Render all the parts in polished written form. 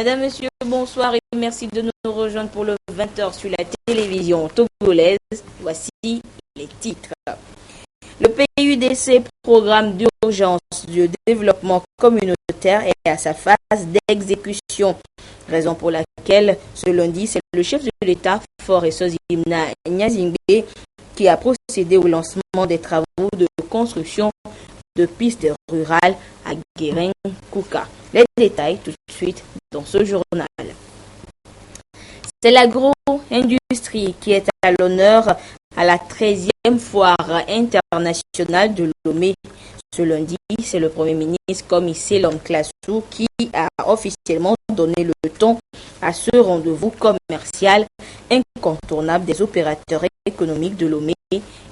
Madame, Monsieur, bonsoir et merci de nous rejoindre pour le 20h sur la télévision togolaise. Voici les titres. Le PUDC, programme d'urgence de développement communautaire, est à sa phase d'exécution. Raison pour laquelle, ce lundi, c'est le chef de l'État, Faure Esozimna Nyazingbe, qui a procédé au lancement des travaux de construction de pistes rurales à Guérin-Kouka. Les détails tout de suite dans ce journal. C'est l'agro-industrie qui est à l'honneur à la 13e foire internationale de Lomé. Ce lundi, c'est le Premier ministre Komi Selom Klasu qui a officiellement donné le ton à ce rendez-vous commercial incontournable des opérateurs économiques de Lomé,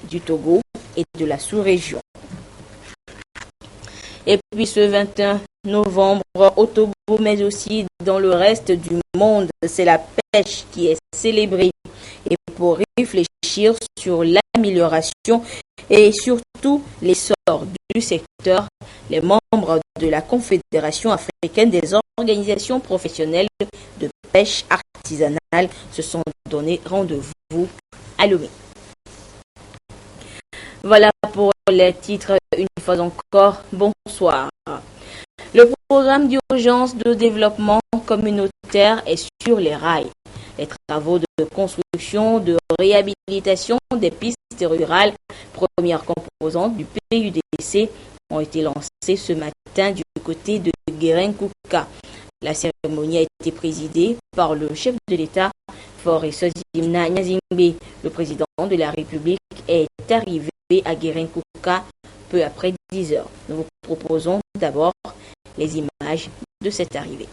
du Togo et de la sous-région. Et puis ce 21 novembre, au Togo, mais aussi dans le reste du monde, c'est la pêche qui est célébrée. Et pour réfléchir sur l'amélioration et surtout l'essor du secteur, les membres de la Confédération africaine des organisations professionnelles de pêche artisanale se sont donné rendez-vous à Lomé. Voilà pour les titres. Une fois encore, bonsoir. Le programme d'urgence de développement communautaire est sur les rails. Les travaux de construction, de réhabilitation des pistes rurales, première composante du PUDC, ont été lancés ce matin du côté de Guérin-Kouka. La cérémonie a été présidée par le chef de l'État, Faure Esozimna Nyazingbe. Le président de la République est arrivé à Guérin-Kouka peu après 10 heures. Nous vous proposons d'abord les images de cette arrivée.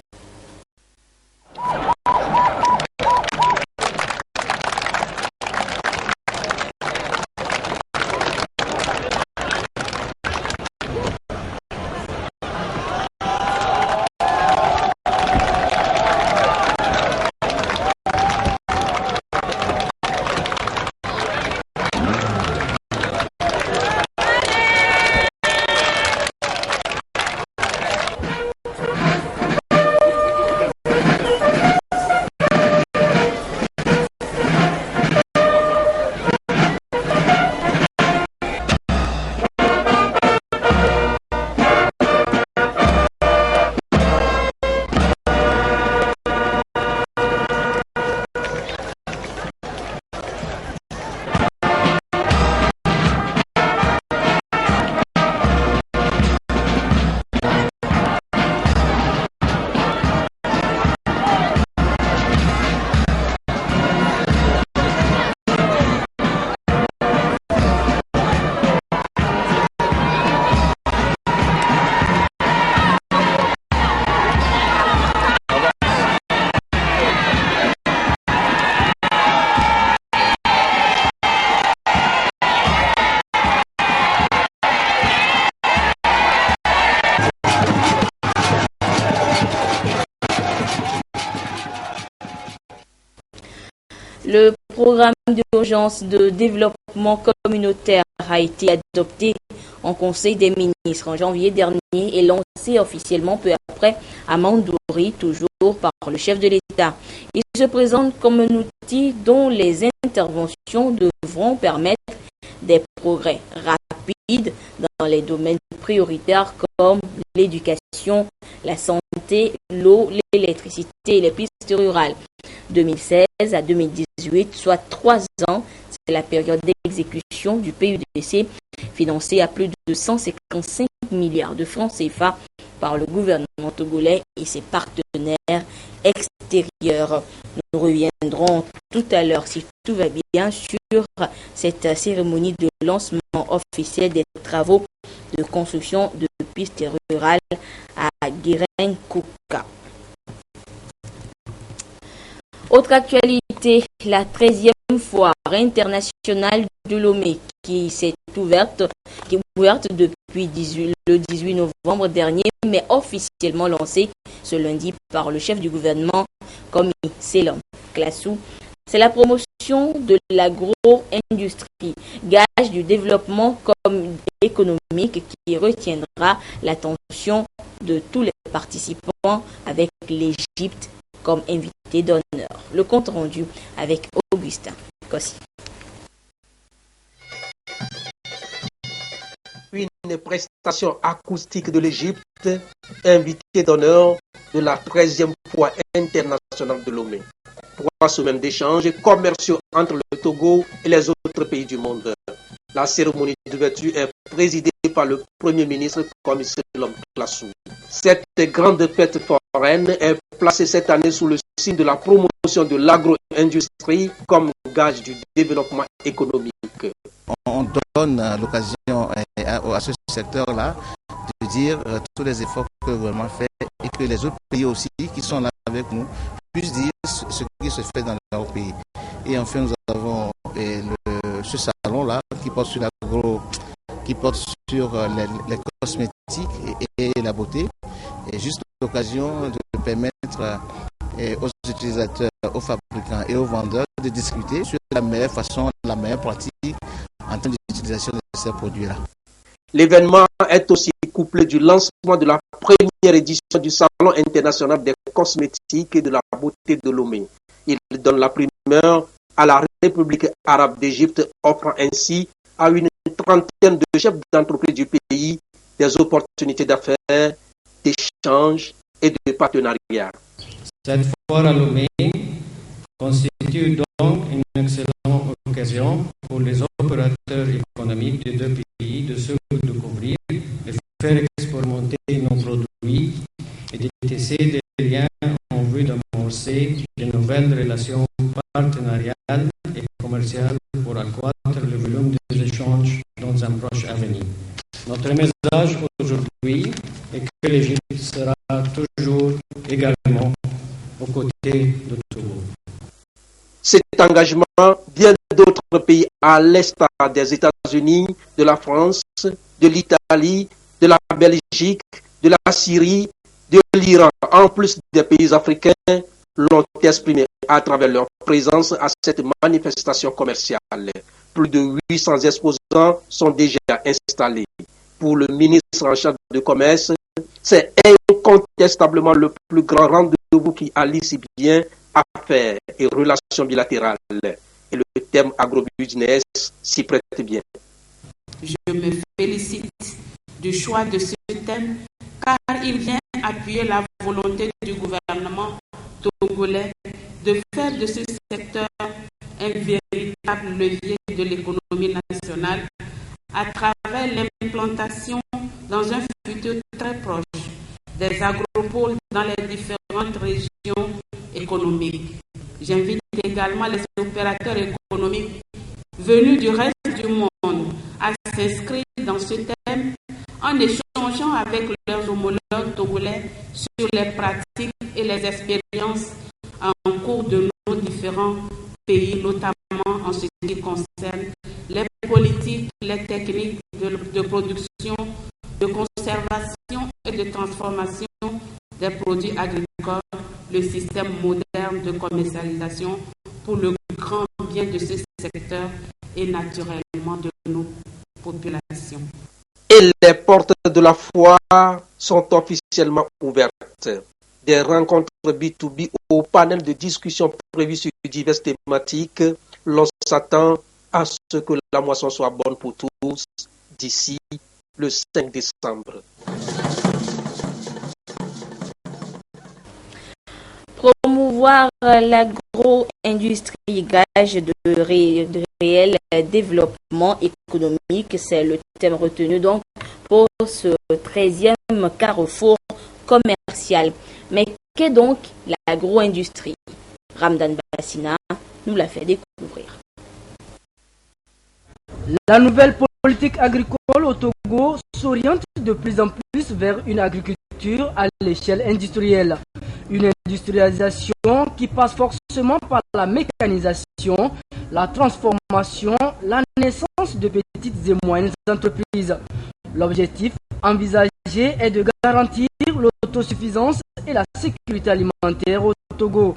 Le programme d'urgence de développement communautaire a été adopté en Conseil des ministres en janvier dernier et lancé officiellement peu après à Mandouri, toujours par le chef de l'État. Il se présente comme un outil dont les interventions devront permettre des progrès rapides dans les domaines prioritaires comme l'éducation, la santé, l'eau, l'électricité et les pistes rurales. 2016 à 2018, soit 3 ans, c'est la période d'exécution du PUDC, financé à plus de 155 milliards de francs CFA par le gouvernement togolais et ses partenaires extérieurs. Nous reviendrons tout à l'heure, si tout va bien, sur cette cérémonie de lancement officiel des travaux de construction de pistes rurales à Guérin-Kouka. Autre actualité, la 13e foire internationale de Lomé qui est ouverte depuis le 18 novembre dernier, mais officiellement lancée ce lundi par le chef du gouvernement, Komi Selom Klasu. C'est la promotion de l'agro-industrie, gage du développement économique qui retiendra l'attention de tous les participants avec l'Égypte comme invité d'honneur. Le compte rendu avec Augustin Kossi. Une prestation acoustique de l'Égypte, invité d'honneur de la 13e fois internationale de Lomé. 3 semaines d'échanges commerciaux entre le Togo et les autres pays du monde. La cérémonie d'ouverture est présidée par le Premier ministre Commissaire Classou. Cette grande fête foraine est placée cette année sous le signe de la promotion de l'agro-industrie comme gage du développement économique. On donne l'occasion à ce secteur-là de dire tous les efforts que le gouvernement fait et que les autres pays aussi qui sont là avec nous puissent dire ce qui se fait dans leur pays. Et enfin, nous avons ce salon-là qui porte sur l'agro, qui porte sur les cosmétiques et la beauté. Et juste l'occasion de permettre aux utilisateurs, aux fabricants et aux vendeurs de discuter sur la meilleure façon, la meilleure pratique en termes d'utilisation de ces produits-là. L'événement est aussi couplé du lancement de la première édition du Salon international des cosmétiques et de la beauté de Lomé. Il donne la primeur à la République arabe d'Égypte, offrant ainsi à une trentaine de chefs d'entreprise du pays des opportunités d'affaires, d'échanges et de partenariat. Cette foire à Lomé constitue donc une excellente occasion pour les opérateurs économiques des deux pays de se découvrir, de faire expérimenter nos produits et de tisser des liens en vue d'amorcer de nouvelles relations partenariales et commerciales pour accroître le volume des échanges dans un proche avenir. Notre message aujourd'hui est que l'Égypte sera toujours également aux côtés de Togo. Cet engagement, bien d'autres pays à l'est des États-Unis, de la France, de l'Italie, de la Belgique, de la Syrie, de l'Iran, en plus des pays africains, l'ont exprimé à travers leur présence à cette manifestation commerciale. Plus de 800 exposants sont déjà installés. Pour le ministre en charge du commerce, c'est incontestablement le plus grand rendez-vous qui allie si bien affaires et relations bilatérales. Et le thème agrobusiness s'y prête bien. Je me félicite du choix de ce thème car il vient appuyer la volonté du gouvernement togolais de faire de ce secteur un véritable levier de l'économie nationale à travers l'implantation dans un futur très proche des agropoles dans les différentes régions économiques. J'invite également les opérateurs économiques venus du reste du monde à s'inscrire dans ce thème en échangeant avec leurs homologues togolais sur les pratiques et les expériences en cours de nos différents pays, notamment en ce qui concerne les politiques, les techniques de production, de conservation et de transformation des produits agricoles, le système moderne de commercialisation pour le grand bien de ce secteur et naturellement de nos populations. Et les portes de la foire sont officiellement ouvertes. Des rencontres B2B au panel de discussion prévues sur diverses thématiques. L'on s'attend à ce que la moisson soit bonne pour tous d'ici le 5 décembre. Promouvoir l'agro-industrie, gage de réel développement économique, c'est le thème retenu donc pour ce 13e carrefour commercial. Mais qu'est donc l'agro-industrie? Ramdan Bassina nous l'a fait découvrir. La nouvelle politique agricole au Togo s'oriente de plus en plus vers une agriculture à l'échelle industrielle. Une industrialisation qui passe forcément par la mécanisation, la transformation, la naissance de petites et moyennes entreprises. L'objectif envisagé est de garantir l'autosuffisance et la sécurité alimentaire au Togo.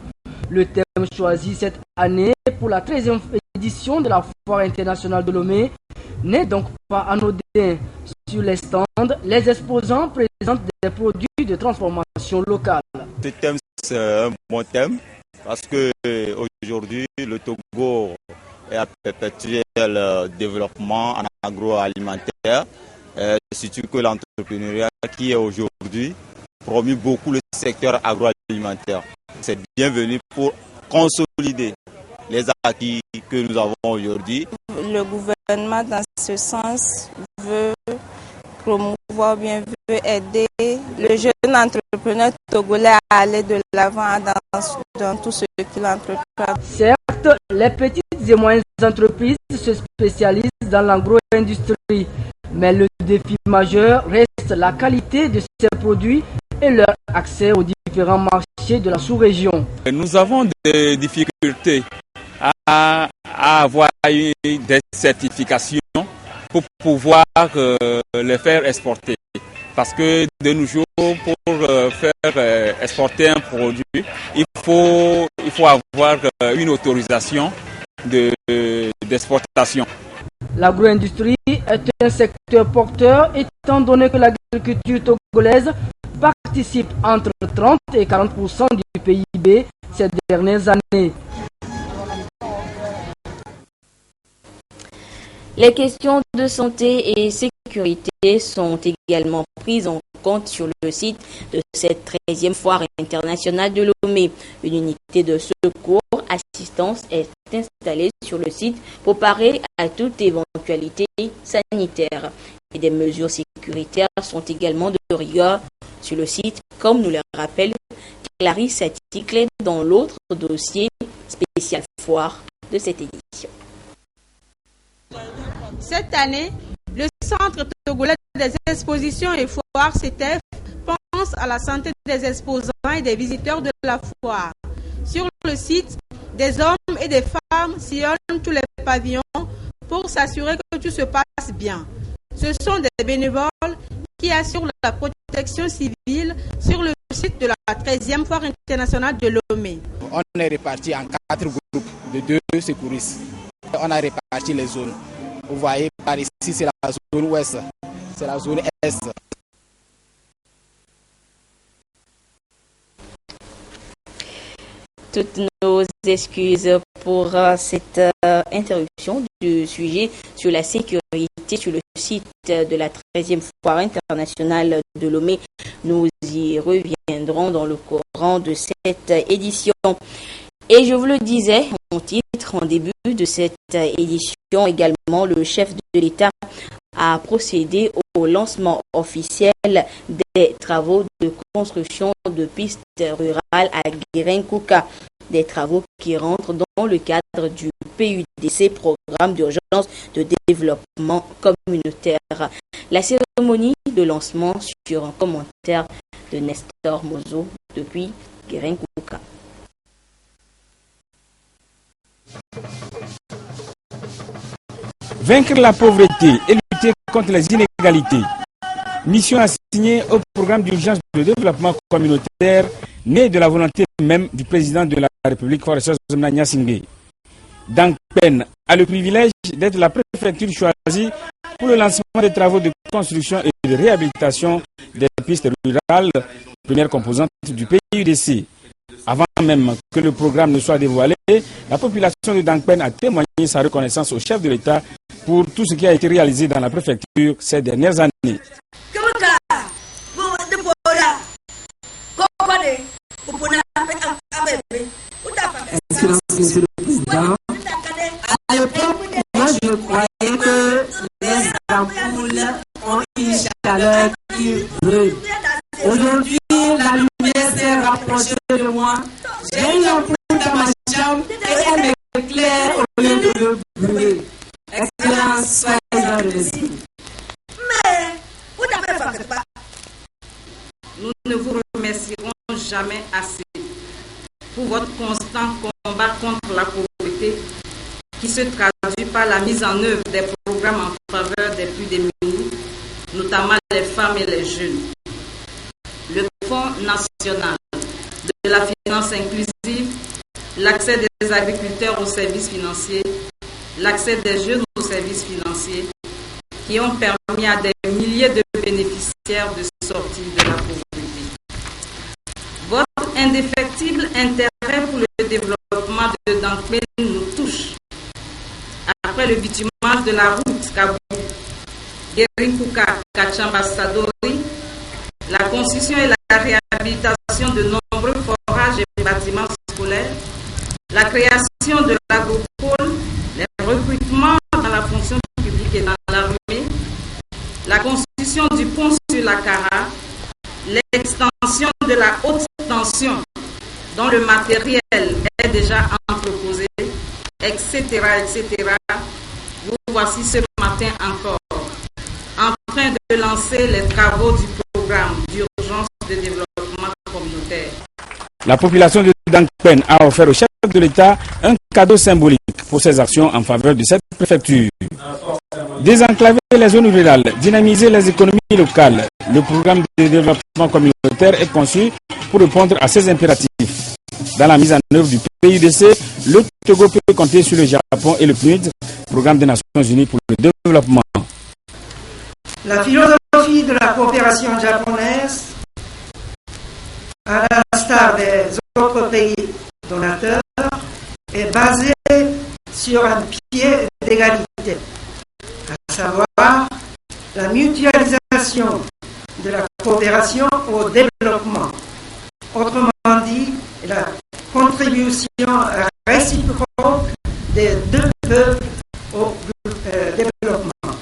Le thème choisi cette année pour la 13e édition de la Foire internationale de Lomé n'est donc pas anodin. Sur les stands, les exposants présentent des produits de transformation population locale. Ce thème, c'est un bon thème parce que aujourd'hui, le Togo est à perpétuer le développement en agroalimentaire, surtout que l'entrepreneuriat qui est aujourd'hui promeut beaucoup le secteur agroalimentaire. C'est bienvenu pour consolider les acquis que nous avons aujourd'hui. Le gouvernement, dans ce sens, veut promouvoir, veut aider le jeune entrepreneur togolais à aller de l'avant dans tout ce qu'il entreprend. Certes, les petites et moyennes entreprises se spécialisent dans l'agro-industrie, mais le défi majeur reste la qualité de ces produits et leur accès aux différents marchés de la sous-région. Nous avons des difficultés à avoir des certifications pour pouvoir les faire exporter. Parce que de nos jours, pour faire exporter un produit, il faut avoir une autorisation d'exportation. L'agro-industrie est un secteur porteur étant donné que l'agriculture togolaise participe entre 30 et 40% du PIB ces dernières années. Les questions de santé et sécurité sont également prises en compte sur le site de cette 13e foire internationale de Lomé. Une unité de secours assistance est installée sur le site pour parer à toute éventualité sanitaire. Et des mesures sécuritaires sont également de rigueur sur le site, comme nous le rappelle Clarisse Aticle dans l'autre dossier spécial foire de cette édition. Cette année, le Centre togolais des expositions et foires CETEF pense à la santé des exposants et des visiteurs de la foire. Sur le site, des hommes et des femmes sillonnent tous les pavillons pour s'assurer que tout se passe bien. Ce sont des bénévoles qui assurent la protection civile sur le site de la 13e foire internationale de Lomé. On est répartis en 4 groupes de 2 secouristes. On a réparti les zones. Vous voyez, par ici, c'est la zone ouest, c'est la zone est. Toutes nos excuses pour cette interruption du sujet sur la sécurité sur le site de la 13e foire internationale de Lomé. Nous y reviendrons dans le courant de cette édition. Et je vous le disais en titre, en début de cette édition, également, le chef de l'État a procédé au lancement officiel des travaux de construction de pistes rurales à Guérin-Kouka. Des travaux qui rentrent dans le cadre du PUDC, Programme d'urgence de développement communautaire. La cérémonie de lancement sur un commentaire de Nestor Mozo depuis Guérin-Kouka. Vaincre la pauvreté et lutter contre les inégalités. Mission assignée au programme d'urgence de développement communautaire né de la volonté même du président de la République, Forest Nyassingbe. Dankpen a le privilège d'être la préfecture choisie pour le lancement des travaux de construction et de réhabilitation des pistes rurales, première composante du PUDC. Avant même que le programme ne soit dévoilé, la population de Dankpen a témoigné sa reconnaissance au chef de l'État pour tout ce qui a été réalisé dans la préfecture ces dernières années. Monsieur le Président, à l'époque, moi je croyais que les ampoules ont une chaleur qui brûle. Aujourd'hui, la lumière s'est rapprochée de moi. J'ai une ampoule dans ma chambre et elle m'éclaire au lieu de me brûler. Excellence, soyez-en remerciés. Mais, vous n'avez pas. Nous ne vous remercierons jamais assez pour votre constant combat contre la pauvreté qui se traduit par la mise en œuvre des programmes en faveur des plus démunis, notamment les femmes et les jeunes. Le Fonds national de la finance inclusive, l'accès des agriculteurs aux services financiers, l'accès des jeunes aux services financiers, qui ont permis à des milliers de bénéficiaires de sortir de la pauvreté. Votre indéfectible intérêt pour le développement de Dankpen nous touche. Après le bitumage de la route Kabou, Guérikouka, Kachamba-Sadori, la construction et la réhabilitation de nombreux forages et bâtiments scolaires, la création de l'agropole, les recrutements dans la fonction publique et dans l'armée, la construction du pont sur la Kara, l'extension de la haute tension dont le matériel est déjà entreposé, etc., etc. Vous voici ce matin encore en train de lancer les travaux du programme d'urgence de développement communautaire. La population de Dankpen a offert au chef de l'État un cadeau symbolique pour ses actions en faveur de cette préfecture. Désenclaver les zones rurales, dynamiser les économies locales, le programme de développement communautaire est conçu pour répondre à ces impératifs. Dans la mise en œuvre du PUDC, le Togo peut compter sur le Japon et le PNUD, Programme des Nations Unies pour le développement. La philosophie de la coopération japonaise, à l'instar des autres pays donateurs, est basée sur un pied d'égalité, à savoir la mutualisation de la coopération au développement. Autrement dit, la contribution réciproque des deux peuples au développement.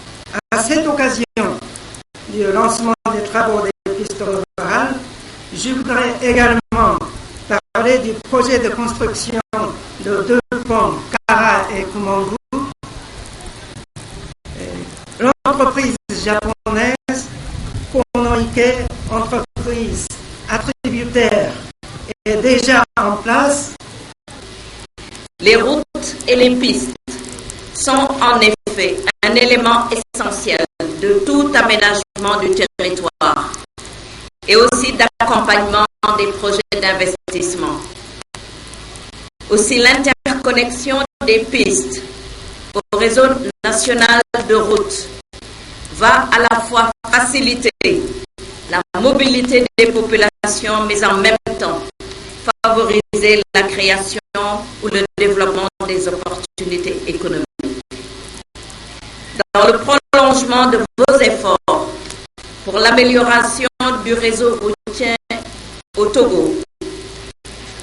À cette occasion du lancement des travaux des pistes rurales, je voudrais également parler du projet de construction de deux ponts, Kara et Kumongu. L'entreprise japonaise Konoike, entreprise attributaire, est déjà en place. Les routes et les pistes sont en effet un élément essentiel de tout aménagement du territoire et aussi d'accompagnement des projets d'investissement. Aussi, l'interconnexion des pistes au réseau national de routes va à la fois faciliter la mobilité des populations, mais en même temps favoriser la création ou le développement des opportunités économiques. Dans le prolongement de vos efforts pour l'amélioration du réseau routier au Togo,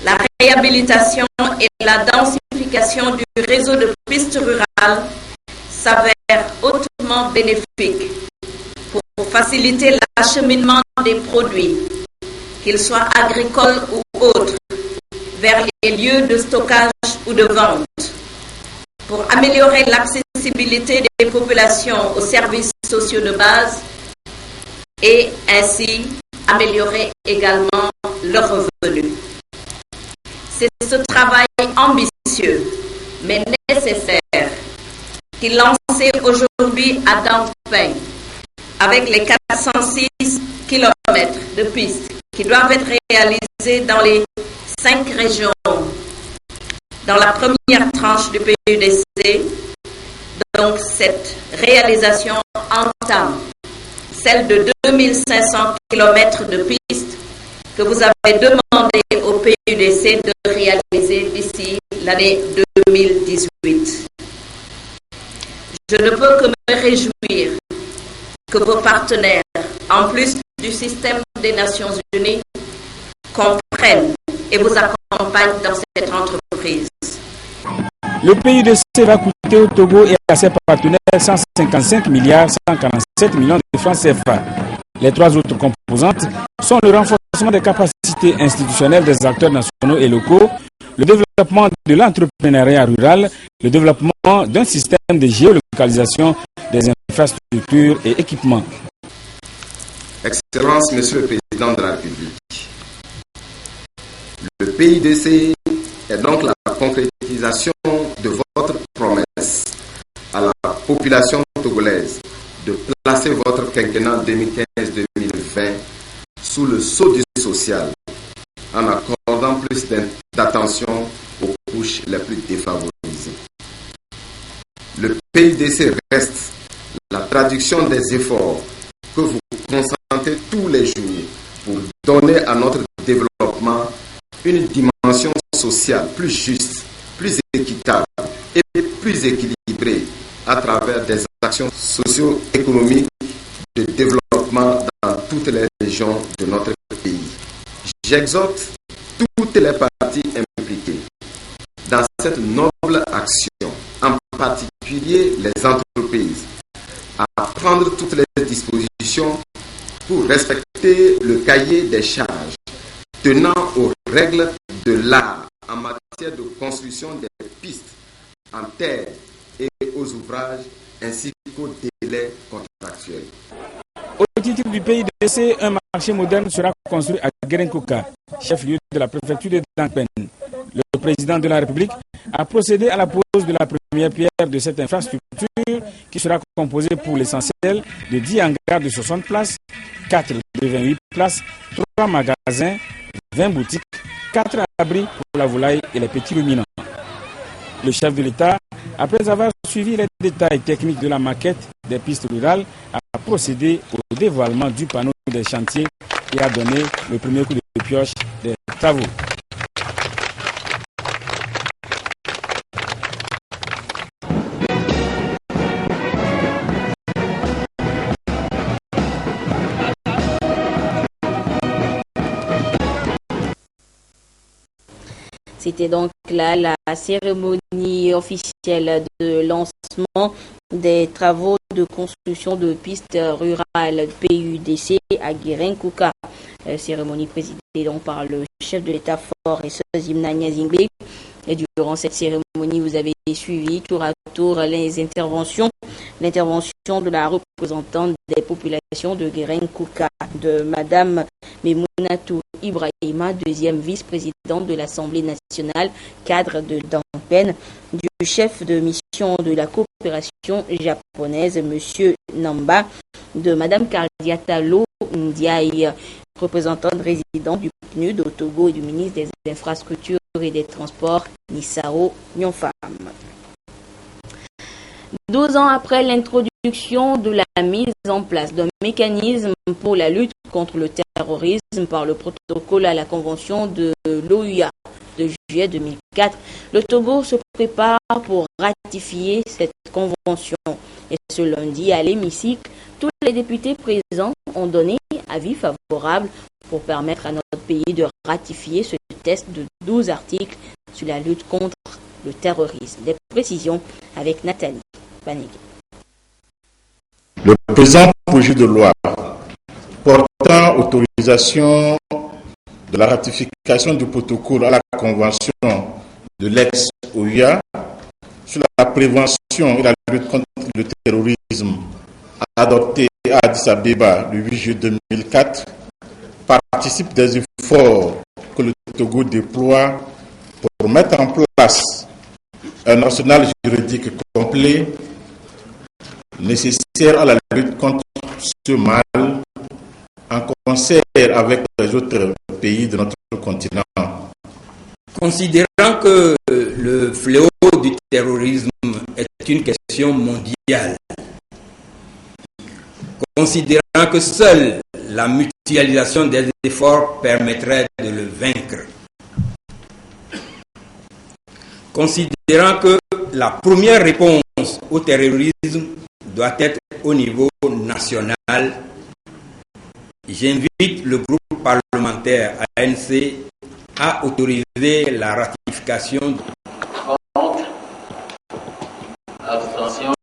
la réhabilitation et la densification du réseau de pistes rurales s'avèrent hautement bénéfiques pour faciliter l'acheminement des produits, qu'ils soient agricoles ou autres, vers les lieux de stockage ou de vente, pour améliorer l'accessibilité des populations aux services sociaux de base et ainsi améliorer également leurs revenus. C'est ce travail ambitieux mais nécessaire qui est lancé aujourd'hui à Dankpen avec les 406 km de pistes qui doivent être réalisées dans les 5 régions. Dans la première tranche du PUDC, donc cette réalisation entame celle de 2500 km de pistes que vous avez demandé au PUDC de réaliser d'ici l'année 2018. Je ne peux que me réjouir que vos partenaires, en plus du système des Nations Unies, comprennent et vous accompagnent dans cette entreprise. Le PUDC va coûter au Togo et à ses partenaires 155 milliards 147 millions de francs CFA. Les 3 autres composantes sont le renforcement des capacités institutionnelles des acteurs nationaux et locaux, le développement de l'entrepreneuriat rural, le développement d'un système de géolocalisation des infrastructures et équipements. Excellence, Monsieur le Président de la République, le PUDC est donc la concrétisation de votre promesse à la population togolaise de placer votre quinquennat 2015-2020 sous le sceau du social en accordant plus d'attention aux couches les plus défavorisées. Le PUDC reste la traduction des efforts que vous consentez tous les jours pour donner à notre développement une dimension sociale plus juste, plus équitable et plus équilibrée à travers des actions socio-économiques de développement dans toutes les régions de notre pays. J'exhorte toutes les parties impliquées dans cette noble action, en particulier les entreprises, à prendre toutes les dispositions pour respecter le cahier des charges tenant aux règles de l'art en matière de construction des pistes en terre et aux ouvrages ainsi qu'aux délais contractuels. Au titre du PIDC, un marché moderne sera construit à Guérenkouka, chef-lieu de la préfecture de Dankpen. Le président de la République a procédé à la pose de la première pierre de cette infrastructure qui sera composée pour l'essentiel de 10 hangars de 60 places, 4 de 28 places, 3 magasins, 20 boutiques, 4 abris pour la volaille et les petits ruminants. Le chef de l'État, après avoir suivi les détails techniques de la maquette des pistes rurales, a procédé au dévoilement du panneau des chantiers et a donné le premier coup de pioche des travaux. C'était donc là la cérémonie officielle de lancement des travaux de construction de pistes rurales PUDC à Guérenkouka. Cérémonie présidée donc par le chef de l'État fort et Sozimna Nyazingbe. Et durant cette cérémonie, vous avez suivi tour à tour l'intervention de la représentante des populations de Guérenkouka, de Madame Memounatou Ibrahima, deuxième vice-présidente de l'Assemblée nationale, cadre de Dankpen, du chef de mission de la coopération japonaise, Monsieur Namba, de Madame Kardiata Lo Ndiaye, représentante résidente du PNUD au Togo et du ministre des Infrastructures et des Transports, Nisao Nyonfam. 12 ans après l'introduction de la mise en place d'un mécanisme pour la lutte contre le terrorisme par le protocole à la Convention de l'OUA de juillet 2004, le Togo se prépare pour ratifier cette convention. Et ce lundi, à l'hémicycle, tous les députés présents ont donné avis favorable pour permettre à notre pays de ratifier ce texte de 12 articles sur la lutte contre le terrorisme. Des précisions avec Nathalie Banigui. Le présent projet de loi portant autorisation de la ratification du protocole à la Convention de l'ex-OUA sur la prévention et la lutte contre le terrorisme adopté à Addis Abeba le 8 juillet 2004 participe des efforts que le Togo déploie pour mettre en place un arsenal juridique complet nécessaire à la lutte contre ce mal en concert avec les autres pays de notre continent. Considérant que le fléau du terrorisme est une question mondiale, considérant que seule la mutualisation des efforts permettrait de le vaincre, considérant que la première réponse au terrorisme doit être au niveau national, j'invite le groupe parlementaire ANC à autoriser la ratification.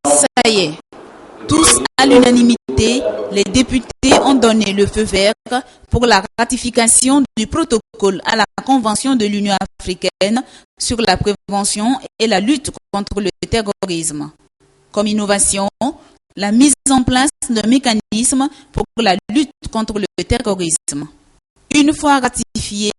Ça y est, tous à l'unanimité, les députés ont donné le feu vert pour la ratification du protocole à la Convention de l'Union africaine sur la prévention et la lutte contre le terrorisme. Comme innovation, la mise en place d'un mécanisme pour la lutte contre le terrorisme. Une fois ratifié,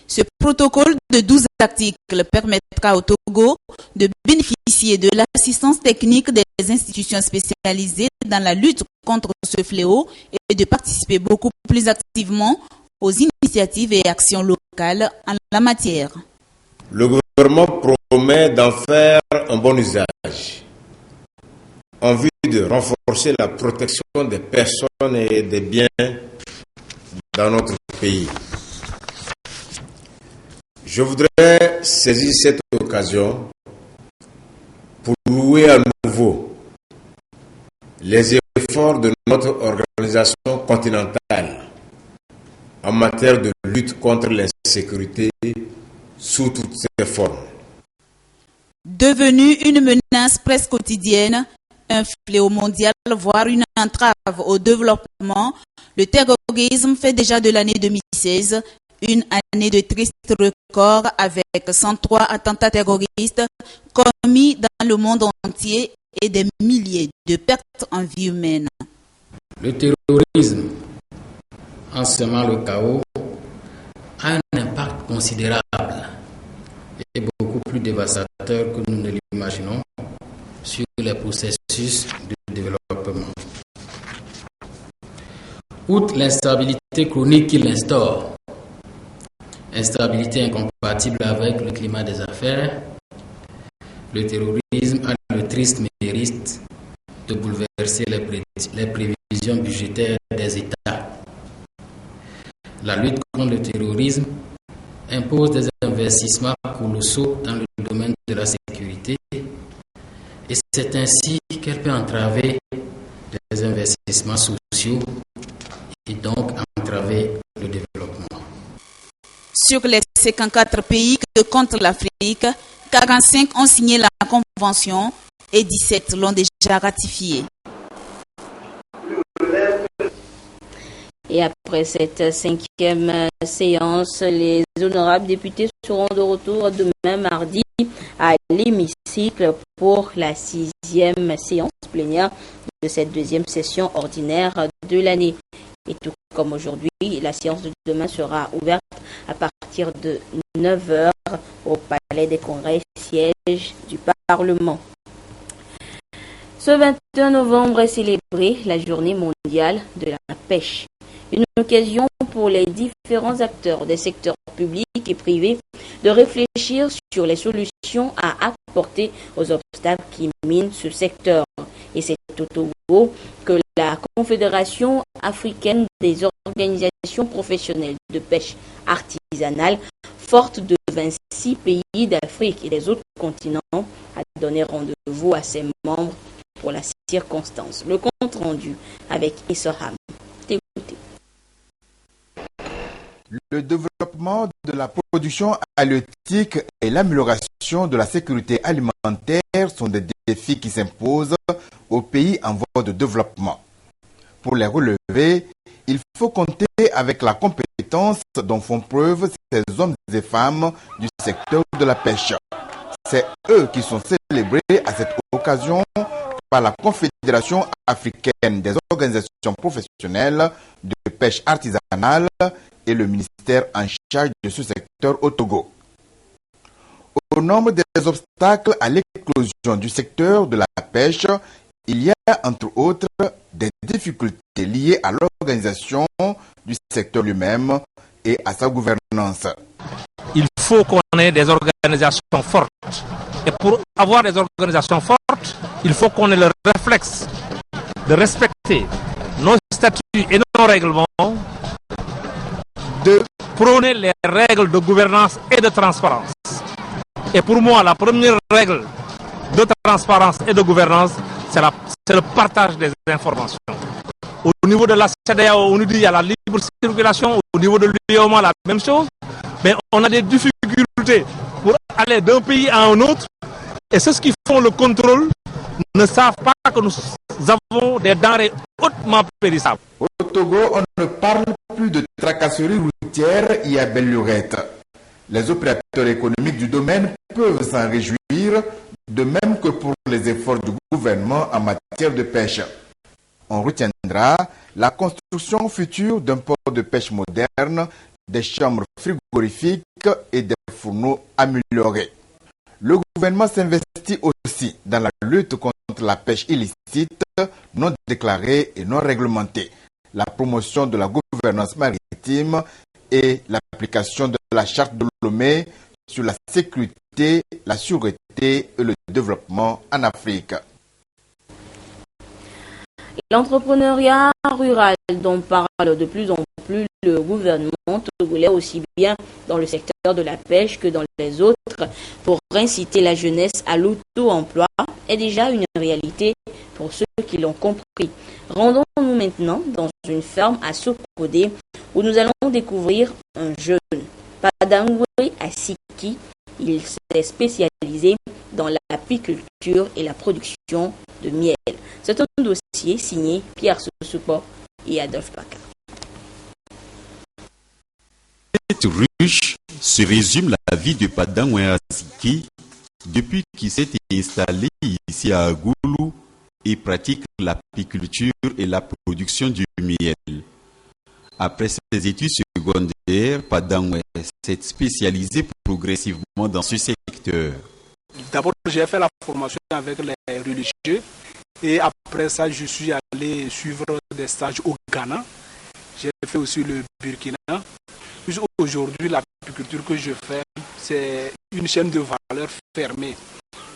ce protocole de 12 articles permettra au Togo de bénéficier de l'assistance technique des institutions spécialisées dans la lutte contre ce fléau et de participer beaucoup plus activement aux initiatives et actions locales en la matière. Le gouvernement promet d'en faire un bon usage en vue de renforcer la protection des personnes et des biens dans notre pays. Je voudrais saisir cette occasion pour louer à nouveau les efforts de notre organisation continentale en matière de lutte contre l'insécurité sous toutes ses formes. Devenu une menace presque quotidienne, un fléau mondial, voire une entrave au développement, le terrorisme fait déjà de l'année 2016 une année de triste record avec 103 attentats terroristes commis dans le monde entier et des milliers de pertes en vie humaine. Le terrorisme, en semant le chaos, a un impact considérable et beaucoup plus dévastateur que nous ne l'imaginons sur les processus de développement. Outre l'instabilité chronique qu'il instaure, instabilité incompatible avec le climat des affaires, le terrorisme a le triste mérite de bouleverser les prévisions budgétaires des États. La lutte contre le terrorisme impose des investissements colossaux dans le domaine de la sécurité et c'est ainsi qu'elle peut entraver des investissements sociaux et donc entraver le développement. Sur les 54 pays que compte l'Afrique, 45 ont signé la convention et 17 l'ont déjà ratifiée. Et après cette 5e séance, les honorables députés seront de retour demain mardi à l'hémicycle pour la 6e séance plénière de cette 2e session ordinaire de l'année. Et tout comme aujourd'hui, la séance de demain sera ouverte à partir de 9h au Palais des Congrès, siège du Parlement. Ce 21 novembre est célébrée la Journée mondiale de la pêche. Une occasion pour les différents acteurs des secteurs publics et privés de réfléchir sur les solutions à apporter aux obstacles qui minent ce secteur. Et c'est au Togo que la Confédération africaine des organisations professionnelles de pêche artisanale, forte de 26 pays d'Afrique et des autres continents, a donné rendez-vous à ses membres pour la circonstance. Le compte rendu avec Issoham. Écoutez. Le développement de la production halieutique et l'amélioration de la sécurité alimentaire sont des défis qui s'imposent aux pays en voie de développement. Pour les relever, il faut compter avec la compétence dont font preuve ces hommes et femmes du secteur de la pêche. C'est eux qui sont célébrés à cette occasion par la Confédération africaine des organisations professionnelles de pêche artisanale et le ministère en charge de ce secteur au Togo. Au nombre des obstacles à l'éclosion du secteur de la pêche, il y a entre autres des difficultés liées à l'organisation du secteur lui-même et à sa gouvernance. Il faut qu'on ait des organisations fortes. Et pour avoir des organisations fortes, il faut qu'on ait le réflexe de respecter nos statuts et nos règlements, de prôner les règles de gouvernance et de transparence. Et pour moi, la première règle de transparence et de gouvernance, c'est le partage des informations. Au niveau de la CEDEAO, on nous dit qu'il y a la libre circulation. Au niveau de l'UEMOA, la même chose. Mais on a des difficultés pour aller d'un pays à un autre. Et ceux qui font le contrôle ne savent pas que nous avons des denrées hautement périssables. Au Togo, on ne parle plus de tracasseries routières et à belle lurette. Les opérateurs économiques du domaine peuvent s'en réjouir, de même que pour les efforts du gouvernement en matière de pêche. On retiendra la construction future d'un port de pêche moderne, des chambres frigorifiques et des fourneaux améliorés. Le gouvernement s'investit aussi dans la lutte contre la pêche illicite, non déclarée et non réglementée, la promotion de la gouvernance maritime et l'application de la charte de Lomé sur la sécurité, la sûreté et le développement en Afrique. L'entrepreneuriat rural dont parle de plus en plus le gouvernement togolais, aussi bien dans le secteur de la pêche que dans les autres, pour inciter la jeunesse à l'auto-emploi est déjà une réalité pour ceux qui l'ont compris. Rendons-nous maintenant dans une ferme à Sokodé où nous allons découvrir un jeune, Padangwe Asiki. Il s'est spécialisé dans l'apiculture et la production de miel. C'est un dossier signé Pierre Sosupo et Adolphe Paca. Cette ruche se résume la vie de Padangwe Asiki depuis qu'il s'est installé ici à Goulou et pratique l'apiculture et la production du miel. Après ses études secondaires, Padangwe s'est spécialisé progressivement dans ce secteur. D'abord, j'ai fait la formation avec les religieux et après ça, je suis allé suivre des stages au Ghana. J'ai fait aussi le Burkina. Aujourd'hui, l'apiculture que je fais, c'est une chaîne de valeur fermée.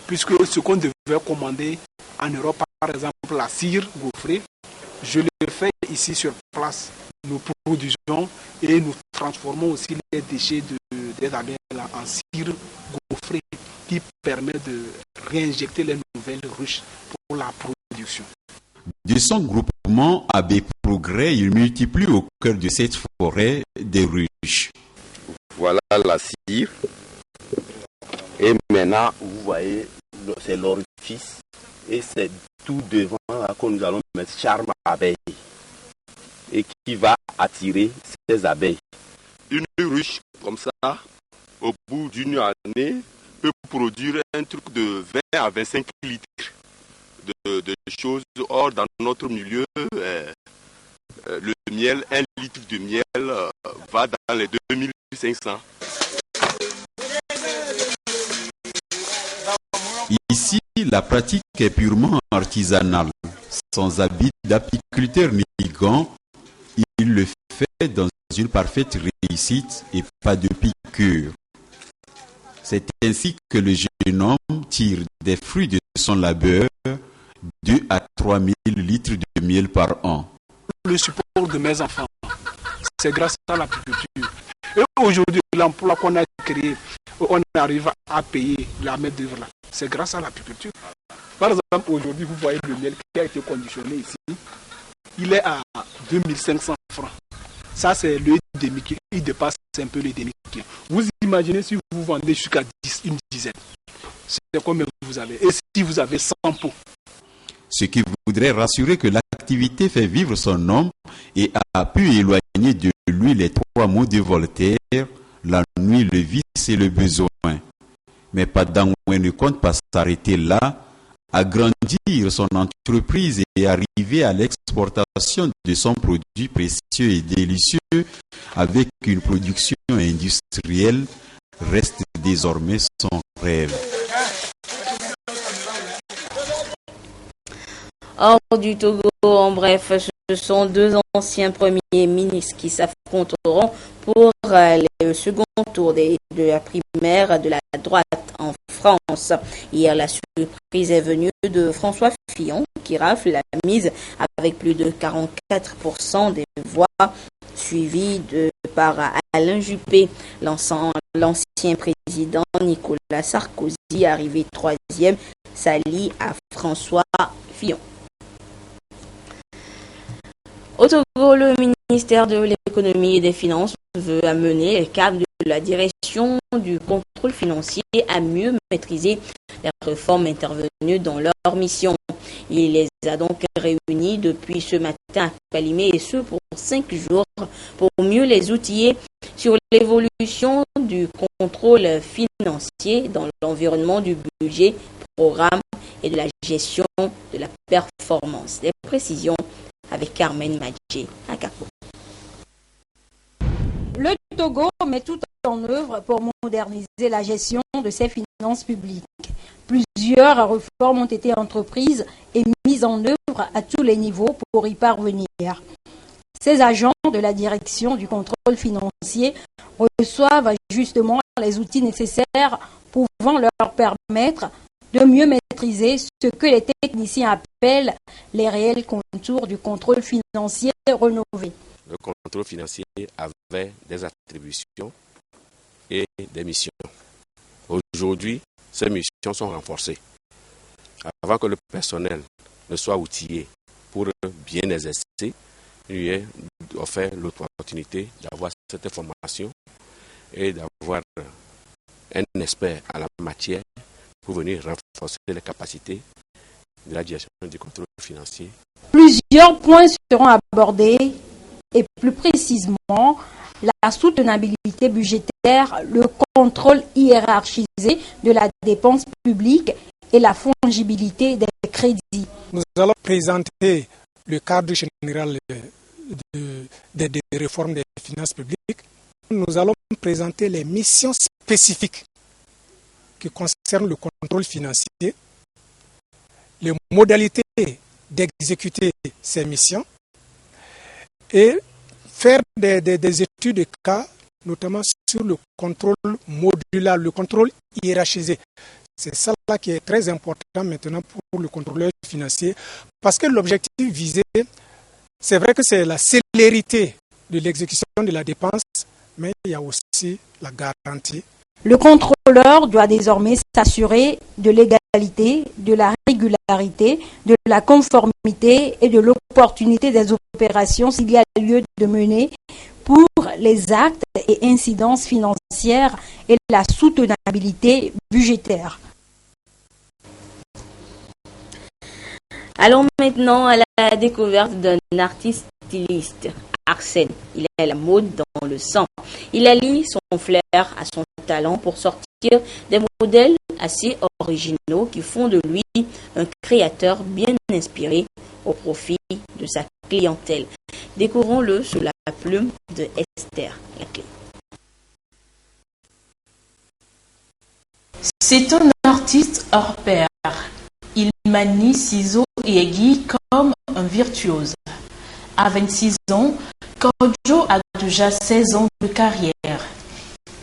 Puisque ce qu'on devait commander en Europe, par exemple la cire gaufrée, je le fais ici sur place. Nous produisons et nous transformons aussi les déchets des abeilles en cire gaufrée qui permet de réinjecter les nouvelles ruches pour la production. De son groupement AB Progrès, il multiplie au cœur de cette forêt des ruches. Voilà la cire. Et maintenant, vous voyez, c'est l'orifice. Et c'est tout devant là que nous allons mettre charme abeille. Et qui va attirer ces abeilles. Une ruche comme ça, au bout d'une année, peut produire un truc de 20 à 25 litres de choses. Or, dans notre milieu, le miel, 1 litre de miel va dans les 2500. Ici, la pratique est purement artisanale. Sans habit d'apiculteur ni gants, il le fait dans une parfaite réussite et pas de piqûre. C'est ainsi que le jeune homme tire des fruits de son labeur 2 à 3 000 litres de miel par an. Le support de mes enfants, c'est grâce à l'apiculture. Et aujourd'hui, l'emploi qu'on a créé, on arrive à payer la main-d'œuvre là. C'est grâce à l'apiculture. Par exemple, aujourd'hui, vous voyez le miel qui a été conditionné ici. Il est à 2500 francs. Ça, c'est le demi qui dépasse un peu le demi. Vous imaginez si vous vendez jusqu'à une dizaine. C'est combien vous avez. Et si vous avez 100 pots. Ce qui voudrait rassurer que l'activité fait vivre son homme et a pu éloigner de lui les 3 mots de Voltaire, la nuit, le vice et le besoin. Mais Padangwe ne compte pas s'arrêter là, agrandir son entreprise et arriver à l'exportation de son produit précieux et délicieux avec une production industrielle reste désormais son rêve. Hors du Togo, en bref, ce sont 2 anciens premiers ministres qui s'affronteront pour le second tour de la primaire de la droite en France. Hier, la surprise est venue de François Fillon qui rafle la mise avec plus de 44% des voix, suivi par Alain Juppé, l'ancien président Nicolas Sarkozy, arrivé 3e, s'allie à François Fillon. Au Togo, le ministère de l'économie et des finances veut amener le cap de la direction du contrôle financier à mieux maîtriser les réformes intervenues dans leur mission. Il les a donc réunis depuis ce matin à Kalimé et ce pour 5 jours pour mieux les outiller sur l'évolution du contrôle financier dans l'environnement du budget, programme et de la gestion de la performance. Des précisions avec Carmen Madjé à Kako. Le Togo met tout en œuvre pour moderniser la gestion de ses finances publiques. Plusieurs réformes ont été entreprises et mises en œuvre à tous les niveaux pour y parvenir. Ces agents de la direction du contrôle financier reçoivent justement les outils nécessaires pouvant leur permettre de mieux maîtriser ce que les techniciens appellent les réels contours du contrôle financier rénové. le contrôle financier avait des attributions et des missions. Aujourd'hui, ces missions sont renforcées. Avant que le personnel ne soit outillé pour bien exercer, il lui est offert l'opportunité d'avoir cette formation et d'avoir un expert à la matière pour venir renforcer les capacités de la direction du contrôle financier. Plusieurs points seront abordés et plus précisément la soutenabilité budgétaire, le contrôle hiérarchisé de la dépense publique et la fongibilité des crédits. Nous allons présenter le cadre général des réformes des finances publiques. Nous allons présenter les missions spécifiques qui concernent le contrôle financier, les modalités d'exécuter ces missions et faire des études de cas, notamment sur le contrôle modular, le contrôle hiérarchisé. C'est ça là qui est très important maintenant pour le contrôleur financier, parce que l'objectif visé, c'est vrai que c'est la célérité de l'exécution de la dépense, mais il y a aussi la garantie. Le contrôleur doit désormais s'assurer de l'égalité, de la régularité, de la conformité et de l'opportunité des opérations s'il y a lieu de mener pour les actes et incidences financières et la soutenabilité budgétaire. Allons maintenant à la découverte d'un artiste styliste, Arsène. Il a la mode dans le sang. Il allie son flair à son talent pour sortir des modèles assez originaux qui font de lui un créateur bien inspiré au profit de sa clientèle. Découvrons-le sous la plume de Esther Laclé. C'est un artiste hors pair. Il manie ciseaux et aiguilles comme un virtuose. À 26 ans, Kodjo a déjà 16 ans de carrière.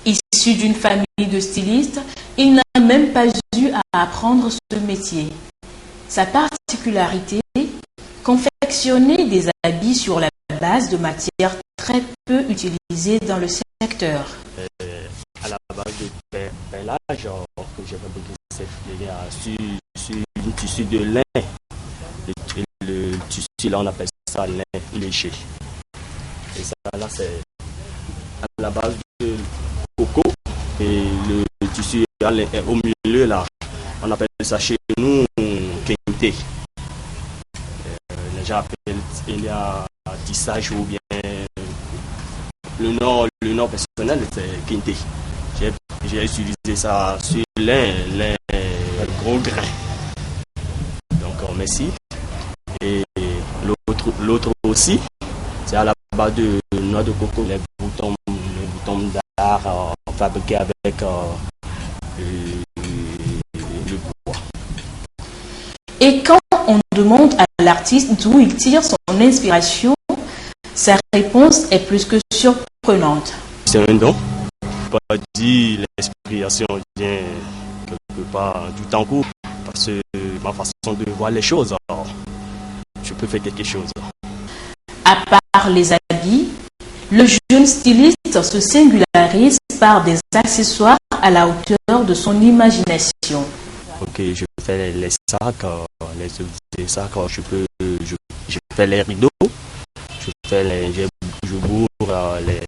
Issu d'une famille de stylistes, il n'a même pas eu à apprendre ce métier. Sa particularité, confectionner des habits sur la base de matières très peu utilisées dans le secteur. À la base de perlage, que j'avais beaucoup sur du tissu de lin. Le tissu là, on appelle ça lin léger. Et ça là, c'est à la base de coco. Et le tissu au milieu là, on appelle ça chez nous kente. Les gens appellent, il y a tissage ou bien le nom personnel c'est kente. J'ai utilisé ça sur lin gros grain. Donc merci. Et l'autre aussi, c'est à la base de noix de coco, les boutons d'art fabriqués avec le bois. Et quand on demande à l'artiste d'où il tire son inspiration, sa réponse est plus que surprenante. C'est un don. Pas dire l'inspiration vient quelque part du temps court, parce que ma façon de voir les choses, alors, je peux faire quelque chose. À part les habits, le jeune styliste se singularise par des accessoires à la hauteur de son imagination. Ok, je fais les sacs, les sacs, je fais les rideaux, je bourre les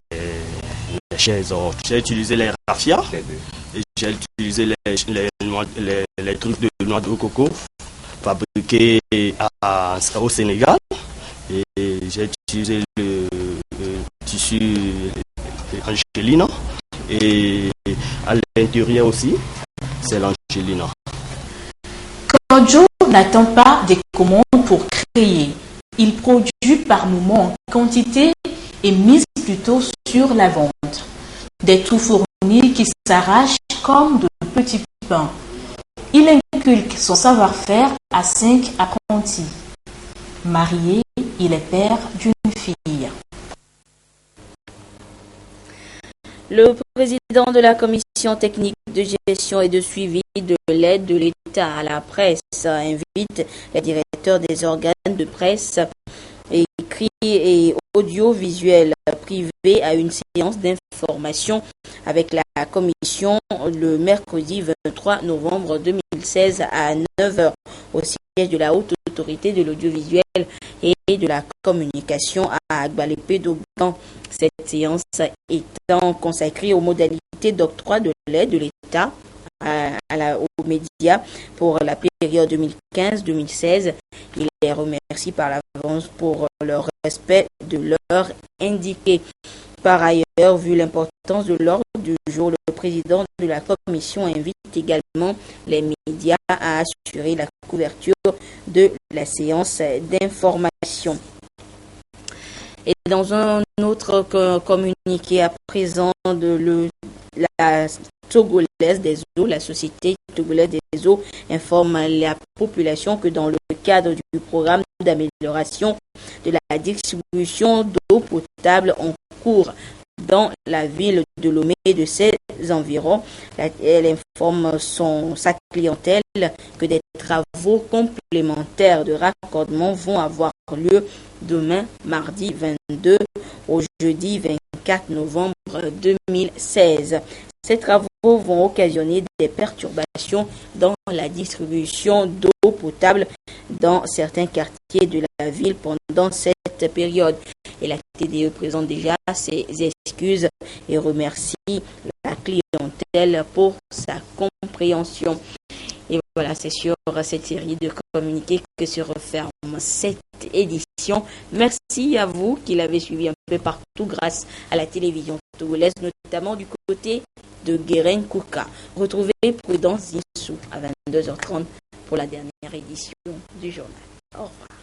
chaises. J'ai utilisé les raffias et j'ai utilisé les trucs de noix de coco fabriqués au Sénégal. Et j'ai utilisé le tissu Angelina et à l'intérieur aussi, c'est l'Angelina. Kodjo n'attend pas des commandes pour créer. Il produit par moment en quantité et mise plutôt sur la vente. Des tout fournis qui s'arrachent comme de petits pains. Il inculque son savoir-faire à 5 apprentis. Marié, il est père d'une fille. Le président de la commission technique de gestion et de suivi de l'aide de l'État à la presse invite les directeurs des organes de presse écrits et audiovisuel privé à une séance d'information avec la commission le mercredi 23 novembre 2016 à 9h au siège de la Haute Autorité de l'audiovisuel et de la communication à Agbalépé d'Ogan. Cette séance étant consacrée aux modalités d'octroi de l'aide de l'État aux médias pour la période 2015-2016. Il les remercie par l'avance pour leur respect de l'heure indiquée. Par ailleurs, vu l'importance de l'ordre du jour, le président de la commission invite également les médias à assurer la couverture de la séance d'information. Et dans un autre communiqué à présent de la togolaise des eaux, la société togolaise des eaux informe la population que dans le cadre du programme d'amélioration de la distribution d'eau potable en cours dans la ville de Lomé et de ses environs, elle informe sa clientèle que des travaux complémentaires de raccordement vont avoir lieu demain, mardi 22 au jeudi 24 novembre 2016. Ces travaux vont occasionner des perturbations dans la distribution d'eau potable dans certains quartiers de la ville pendant cette période. Et la TDE présente déjà ses excuses et remercie la clientèle pour sa compréhension. Et voilà, c'est sur cette série de communiqués que se referme cette édition. Merci à vous qui l'avez suivi un peu partout grâce à la télévision togolaise, notamment du côté de Guérin Kouka. Retrouvez Prudence Zinsou à 22h30 pour la dernière édition du journal. Au revoir.